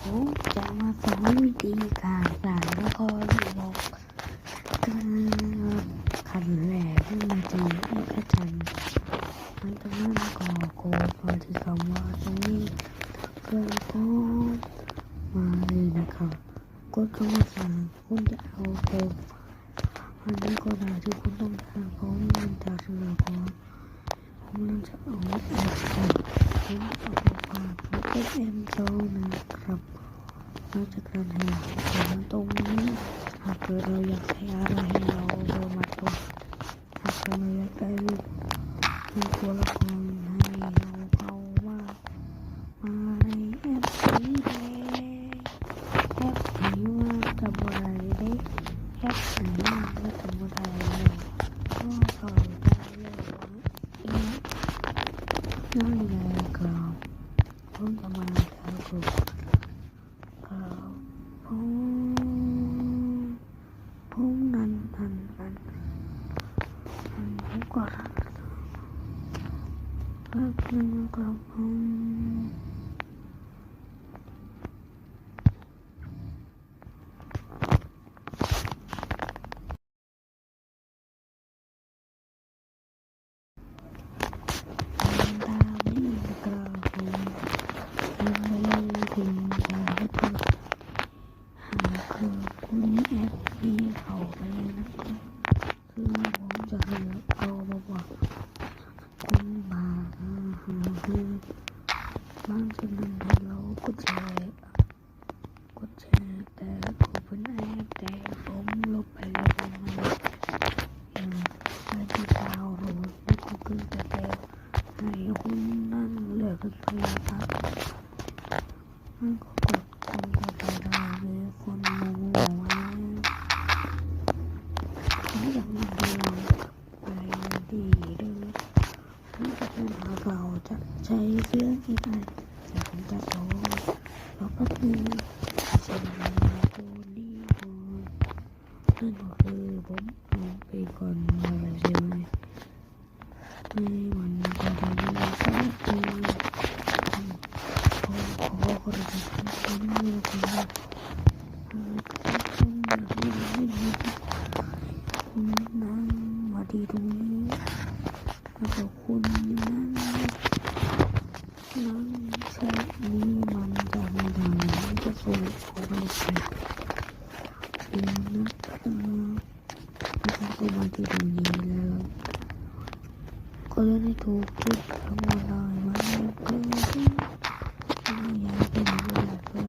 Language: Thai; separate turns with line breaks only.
ผมจะมาสอนวิธีการสร้างละครบอกขั้นแรกที่มาถึงแอปพลิเคชันมันจะนั่นก็โกดมาที่คำว่าตรงนี้เพื่อโกดมาเลยนะครับกดคำว่าสร้างคุณจะเอาโกดอันนี้ก็ได้ที่คุณต้องการผมมันจะเสนอก่อนผมจะเอาแอปผมเอาภาพของ FM2 นะครับเราจะการให้ผมตรงนี้หากเราอยากใช้อะไรให้เราโดนมาตรงหากเราอยากได้มีตัวละครให้เราเข้ามาในแอปสีแดงแอปไหนว่าทำอะไรได้แอปไหนว่าทำอะไรก็เข้าใจเลยน้อยเลยครับผมจะมาทำกับผมนั่นผมก็รักกับผมคือคุณแอปนี้เข้าไปเลยนะครับคือผมจะให้เอาบอกว่าคุณมาคือบางสิ่งหนึ่งให้เรากดแชร์แต่ผมเป็นแอปแต่ผมลบไปแล้วไม่ที่ดาวน์โหลดใน Google แต่ให้คุณนั่นเลือกเป็นพยาบาลมันก็กดคนก็ไปได้เลยคนงงว่าเขาอยากมาดูไปดีเลยนี่จะเป็นเราจะใช้เรื่องที่ไหนแต่ผมจะโอ้เราก็คือใช้ตัวนี้ก่อนนั่นก็คือผมไปก่อนอะไรใช่ไหมในวันก่อนที่เราจะคือขอคนที่ทำคนนี้คนนี้คุณนั่งมาดีตรงนี้แล้วก็คุณนั่งแช่นี้มันจะไม่ได้มันจะสูงออกไปคุณนั่งแล้วก็มาที่ตรงนี้แล้วก็เลยถูกจุดทำอะไรมาเพื่อ